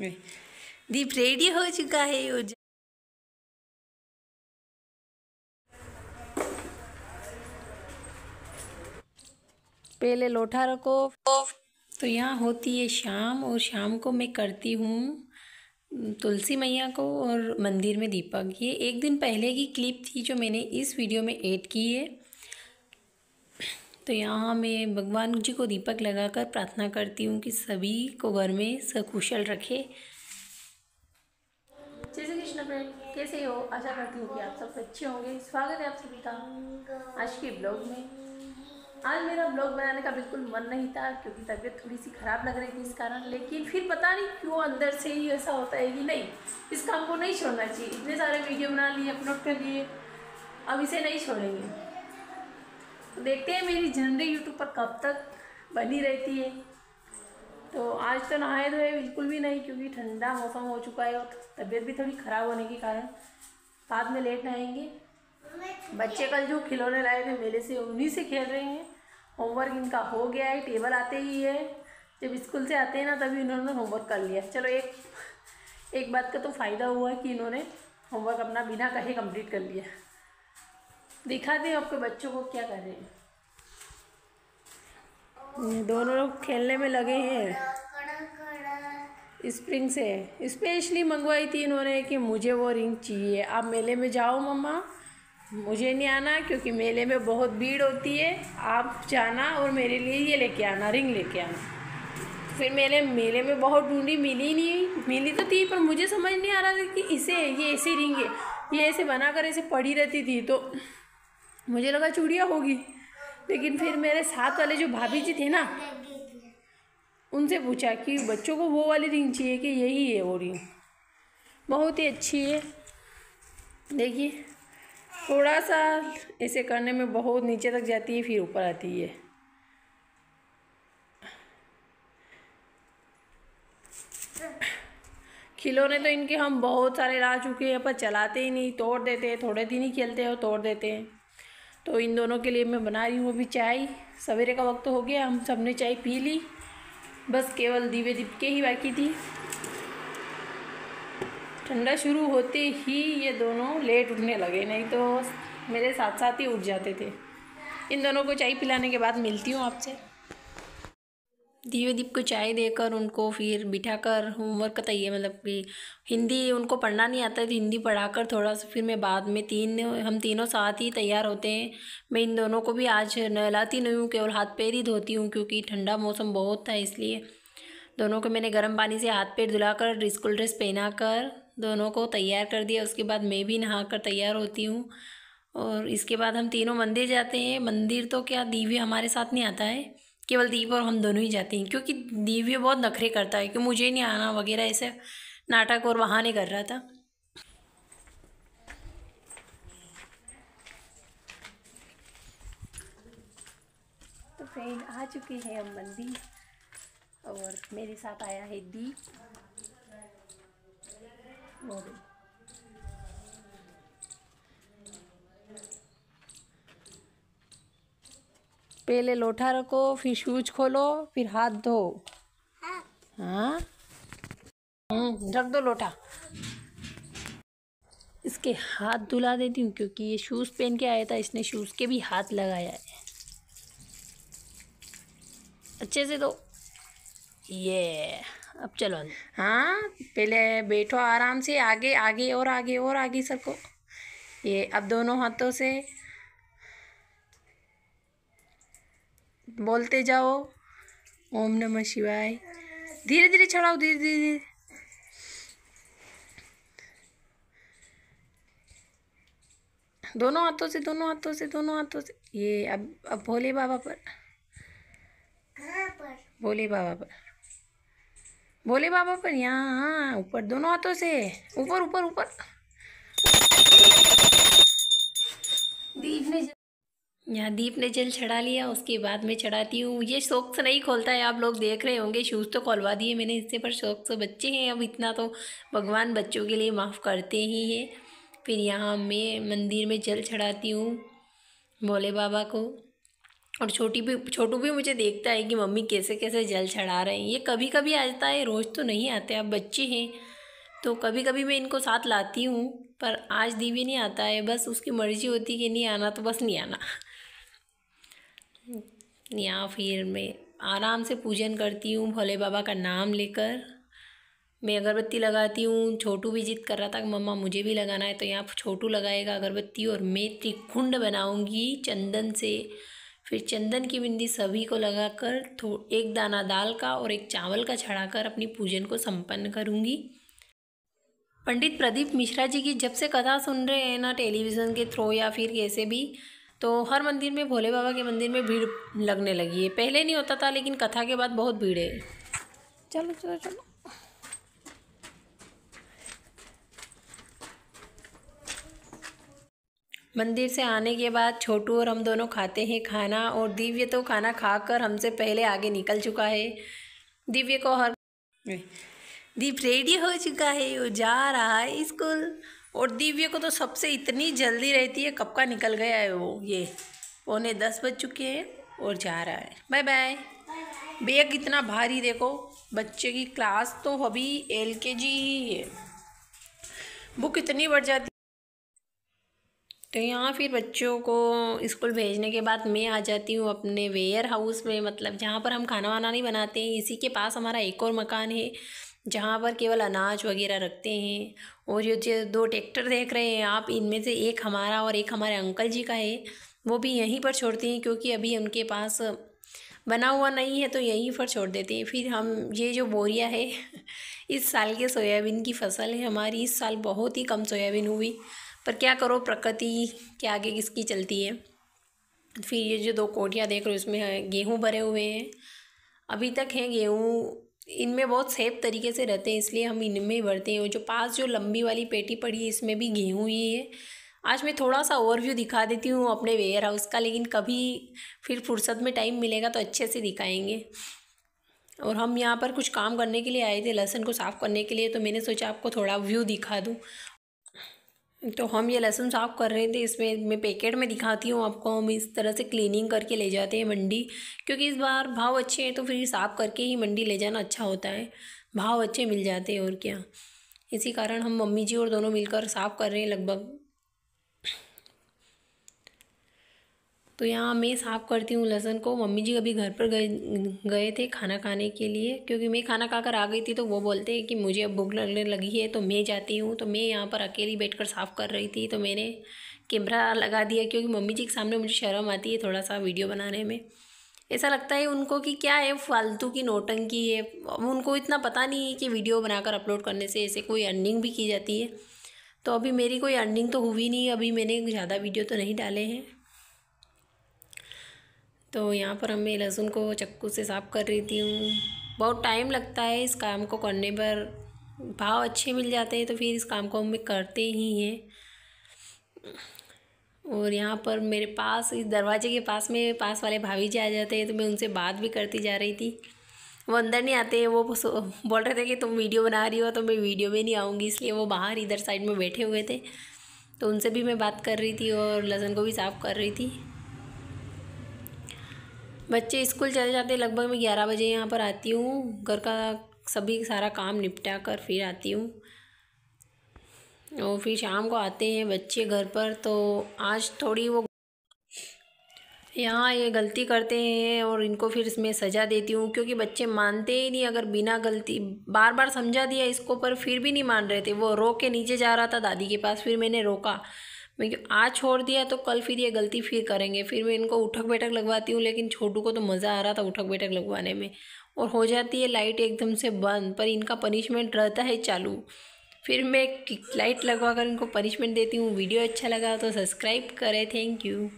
दीप ready हो चुका है। पहले लोटा रखो। तो यहाँ होती है शाम, और शाम को मैं करती हूँ तुलसी मैया को और मंदिर में दीपक। ये एक दिन पहले की क्लिप थी जो मैंने इस वीडियो में ऐड की है। तो यहाँ मैं भगवान जी को दीपक लगाकर प्रार्थना करती हूँ कि सभी को घर में सकुशल रखे। जय श्री कृष्ण फ्रेंड, कैसे हो? आशा करती हूँ कि आप सब अच्छे होंगे। स्वागत है आप सभी का आज के ब्लॉग में। आज मेरा ब्लॉग बनाने का बिल्कुल मन नहीं था क्योंकि तबीयत थोड़ी सी ख़राब लग रही थी इस कारण, लेकिन फिर पता नहीं क्यों अंदर से ही ऐसा होता है कि नहीं, इस काम को नहीं छोड़ना चाहिए। इतने सारे वीडियो बना लिए, अपलोड कर लिए, अब इसे नहीं छोड़ेंगे। तो देखते हैं मेरी जर्नी यूट्यूब पर कब तक बनी रहती है। तो आज तो नहाए धोए बिल्कुल भी नहीं क्योंकि ठंडा मौसम हो चुका है और तबीयत भी थोड़ी ख़राब होने के कारण बाद में लेट नहाएंगे। बच्चे कल जो खिलौने लाए थे मेले से, उन्हीं से खेल रहे हैं। होमवर्क इनका हो गया है, टेबल आते ही है। जब स्कूल से आते हैं ना तभी इन्होंने होमवर्क कर लिया। चलो एक बात का तो फ़ायदा हुआ कि इन्होंने होमवर्क अपना बिना कहे कंप्लीट कर लिया। दिखाते हैं आपके बच्चों को क्या कर रहे हैं। दोनों लोग खेलने में लगे हैं। स्प्रिंग से स्पेशली मंगवाई थी इन्होंने कि मुझे वो रिंग चाहिए। आप मेले में जाओ मम्मा, मुझे नहीं आना क्योंकि मेले में बहुत भीड़ होती है। आप जाना और मेरे लिए ये लेके आना, रिंग लेके आना। फिर मेले में बहुत ढूंढी, मिली नहीं। मिली तो थी पर मुझे समझ नहीं आ रहा था कि ये ऐसी रिंग है। ये ऐसे बनाकर ऐसे पड़ी रहती थी तो मुझे लगा चूड़ियाँ होगी। लेकिन फिर मेरे साथ वाले जो भाभी जी थे ना, उनसे पूछा कि बच्चों को वो वाली रिंग चाहिए कि यही है वो रिंग। बहुत ही अच्छी है। देखिए थोड़ा सा ऐसे करने में बहुत नीचे तक जाती है, फिर ऊपर आती है। खिलौने तो इनके हम बहुत सारे ला चुके हैं पर चलाते ही नहीं, तोड़ देते हैं। थोड़े दिन ही खेलते हैं और तोड़ देते हैं। तो इन दोनों के लिए मैं बना रही हूँ अभी चाय। सवेरे का वक्त हो गया, हम सब ने चाय पी ली। बस केवल दीवे दीपके ही बाकी थी। ठंडा शुरू होते ही ये दोनों लेट उठने लगे, नहीं तो मेरे साथ साथ ही उठ जाते थे। इन दोनों को चाय पिलाने के बाद मिलती हूँ आपसे। दीवे दीप को चाय देकर उनको फिर बिठाकर होमवर्क तैयार, मतलब कि हिंदी उनको पढ़ना नहीं आता तो हिंदी पढ़ाकर थोड़ा सा फिर मैं बाद में हम तीनों साथ ही तैयार होते हैं। मैं इन दोनों को भी आज नहलाती नहीं हूँ, केवल हाथ पैर ही धोती हूँ क्योंकि ठंडा मौसम बहुत था। इसलिए दोनों को मैंने गर्म पानी से हाथ पैर धुलाकर स्कूल ड्रेस पहनाकर दोनों को तैयार कर दिया। उसके बाद मैं भी नहाकर तैयार होती हूँ और इसके बाद हम तीनों मंदिर जाते हैं। मंदिर तो क्या, दिव्य हमारे साथ नहीं आता है, केवल दीप और हम दोनों ही जाते हैं क्योंकि दिव्य बहुत नखरे करता है कि मुझे नहीं आना वगैरह, ऐसे नाटक और बहाने कर रहा था। तो फ्रेंड आ चुके हैं हम मंदिर और मेरे साथ आया है दीप। पहले लोटा रखो, फिर शूज खोलो, फिर हाथ धो। हाँ रख दो लोटा। इसके हाथ धुला देती हूँ क्योंकि ये शूज़ पहन के आया था, इसने शूज़ के भी हाथ लगाया है। अच्छे से दो। ये अब चलो। हाँ पहले बैठो आराम से, आगे आगे और आगे और आगे सबको। ये अब दोनों हाथों से बोलते जाओ ओम नमः शिवाय। धीरे धीरे चढ़ाओ, धीरे धीरे। दोनों हाथों से, दोनों हाथों से, दोनों हाथों से। ये अब भोले बाबा पर, भोले बाबा पर, भोले बाबा पर। यहाँ हाँ ऊपर, दोनों हाथों से ऊपर ऊपर ऊपर। दीप ने जल चढ़ा लिया, उसके बाद मैं चढ़ाती हूँ। ये शौक से नहीं खोलता है, आप लोग देख रहे होंगे। शूज़ तो खोलवा दिए मैंने इससे, पर शौक से, बच्चे हैं अब, इतना तो भगवान बच्चों के लिए माफ़ करते ही हैं। फिर यहाँ मैं मंदिर में जल चढ़ाती हूँ भोले बाबा को और छोटू भी मुझे देखता है कि मम्मी कैसे कैसे जल चढ़ा रहे हैं। ये कभी कभी आता है, रोज़ तो नहीं आते, अब बच्चे हैं तो कभी कभी मैं इनको साथ लाती हूँ, पर आज दिव्य नहीं आता है, बस उसकी मर्ज़ी होती है कि नहीं आना तो बस नहीं आना। या फिर मैं आराम से पूजन करती हूँ भोले बाबा का नाम लेकर। मैं अगरबत्ती लगाती हूँ। छोटू भी जिद कर रहा था कि मम्मा मुझे भी लगाना है, तो यहाँ छोटू लगाएगा अगरबत्ती और मैं त्रिकुंड बनाऊँगी चंदन से। फिर चंदन की बिंदी सभी को लगाकर एक दाना दाल का और एक चावल का चढ़ाकर अपनी पूजन को संपन्न करूँगी। पंडित प्रदीप मिश्रा जी की जब से कथा सुन रहे हैं ना, टेलीविज़न के थ्रू या फिर कैसे भी, तो हर मंदिर में, भोले बाबा के मंदिर में भीड़ लगने लगी है। पहले नहीं होता था, लेकिन कथा के बाद बहुत भीड़ है। चलो चलो चलो। मंदिर से आने के बाद छोटू और हम दोनों खाते हैं खाना, और दिव्य तो खाना खाकर हमसे पहले आगे निकल चुका है। दिव्य को दीप रेडी हो चुका है, वो जा रहा है स्कूल। और दिव्य को तो सबसे इतनी जल्दी रहती है, कब का निकल गया है वो। ये 9:45 बज चुके हैं और जा रहा है। Bye bye. बैग इतना भारी, देखो बच्चे की क्लास तो अभी LKG ही है, बुक इतनी बढ़ जाती। तो यहाँ फिर बच्चों को स्कूल भेजने के बाद मैं आ जाती हूँ अपने वेयर हाउस में, मतलब जहाँ पर हम खाना वाना नहीं बनाते हैं। इसी के पास हमारा एक और मकान है जहाँ पर केवल अनाज वगैरह रखते हैं। और ये जो 2 ट्रैक्टर देख रहे हैं आप, इनमें से एक हमारा और एक हमारे अंकल जी का है, वो भी यहीं पर छोड़ते हैं क्योंकि अभी उनके पास बना हुआ नहीं है, तो यहीं पर छोड़ देते हैं। फिर हम ये जो बोरिया है इस साल के सोयाबीन की फसल है हमारी। इस साल बहुत ही कम सोयाबीन हुई, पर क्या करो, प्रकृति के आगे किसकी चलती है। फिर ये जो 2 कोठियाँ देख रहे हो, इसमें गेहूँ भरे हुए हैं, अभी तक हैं गेहूँ। इनमें बहुत सेफ तरीके से रहते हैं, इसलिए हम इनमें ही भरते हैं। और जो पास जो लंबी वाली पेटी पड़ी है, इसमें भी गेहूँ ही है। आज मैं थोड़ा सा ओवरव्यू दिखा देती हूँ अपने वेयर हाउस का, लेकिन कभी फिर फुर्सत में टाइम मिलेगा तो अच्छे से दिखाएंगे। और हम यहाँ पर कुछ काम करने के लिए आए थे, लहसुन को साफ़ करने के लिए, तो मैंने सोचा आपको थोड़ा व्यू दिखा दूँ। तो हम ये लहसुन साफ़ कर रहे थे, इसमें मैं पैकेट में दिखाती हूँ आपको। हम इस तरह से क्लीनिंग करके ले जाते हैं मंडी, क्योंकि इस बार भाव अच्छे हैं, तो फिर साफ़ करके ही मंडी ले जाना अच्छा होता है, भाव अच्छे मिल जाते हैं। और क्या, इसी कारण हम मम्मी जी और दोनों मिलकर साफ़ कर रहे हैं लगभग। तो यहाँ मैं साफ़ करती हूँ लहसुन को। मम्मी जी अभी घर पर गए थे खाना खाने के लिए, क्योंकि मैं खाना खाकर आ गई थी, तो वो बोलते हैं कि मुझे अब भूख लगने लगी है तो मैं जाती हूँ। तो मैं यहाँ पर अकेली बैठकर साफ़ कर रही थी, तो मैंने कैमरा लगा दिया, क्योंकि मम्मी जी के सामने मुझे शर्म आती है थोड़ा सा वीडियो बनाने में। ऐसा लगता है उनको कि क्या है, फालतू की नौटंकी है। उनको इतना पता नहीं है कि वीडियो बनाकर अपलोड करने से ऐसे कोई अर्निंग भी की जाती है। तो अभी मेरी कोई अर्निंग तो हुई नहीं, अभी मैंने ज़्यादा वीडियो तो नहीं डाले हैं। तो यहाँ पर मैं लहसुन को चाकू से साफ़ कर रही थी हूँ। बहुत टाइम लगता है इस काम को करने पर, भाव अच्छे मिल जाते हैं तो फिर इस काम को हम करते ही हैं। और यहाँ पर मेरे पास इस दरवाजे के पास में पास वाले भाभी जी आ जाते हैं, तो मैं उनसे बात भी करती जा रही थी। वो अंदर नहीं आते, वो बोल रहे थे कि तुम वीडियो बना रही हो तो मैं वीडियो में नहीं आऊँगी, इसलिए वो बाहर इधर साइड में बैठे हुए थे। तो उनसे भी मैं बात कर रही थी और लहसुन को भी साफ़ कर रही थी। बच्चे स्कूल चले जाते, लगभग मैं 11 बजे यहाँ पर आती हूँ। घर का सभी सारा काम निपटा कर फिर आती हूँ, और फिर शाम को आते हैं बच्चे घर पर। तो आज थोड़ी वो यहाँ ये गलती करते हैं और इनको फिर इसमें सज़ा देती हूँ, क्योंकि बच्चे मानते ही नहीं। अगर बिना गलती बार बार समझा दिया इसको, पर फिर भी नहीं मान रहे थे। वो रो के नीचे जा रहा था दादी के पास, फिर मैंने रोका। मैं आज छोड़ दिया तो कल फिर ये गलती फिर करेंगे। फिर मैं इनको उठक बैठक लगवाती हूँ, लेकिन छोटू को तो मज़ा आ रहा था उठक बैठक लगवाने में। और हो जाती है लाइट एकदम से बंद, पर इनका पनिशमेंट रहता है चालू। फिर मैं लाइट लगवा कर इनको पनिशमेंट देती हूँ। वीडियो अच्छा लगा तो सब्सक्राइब करें। Thank you.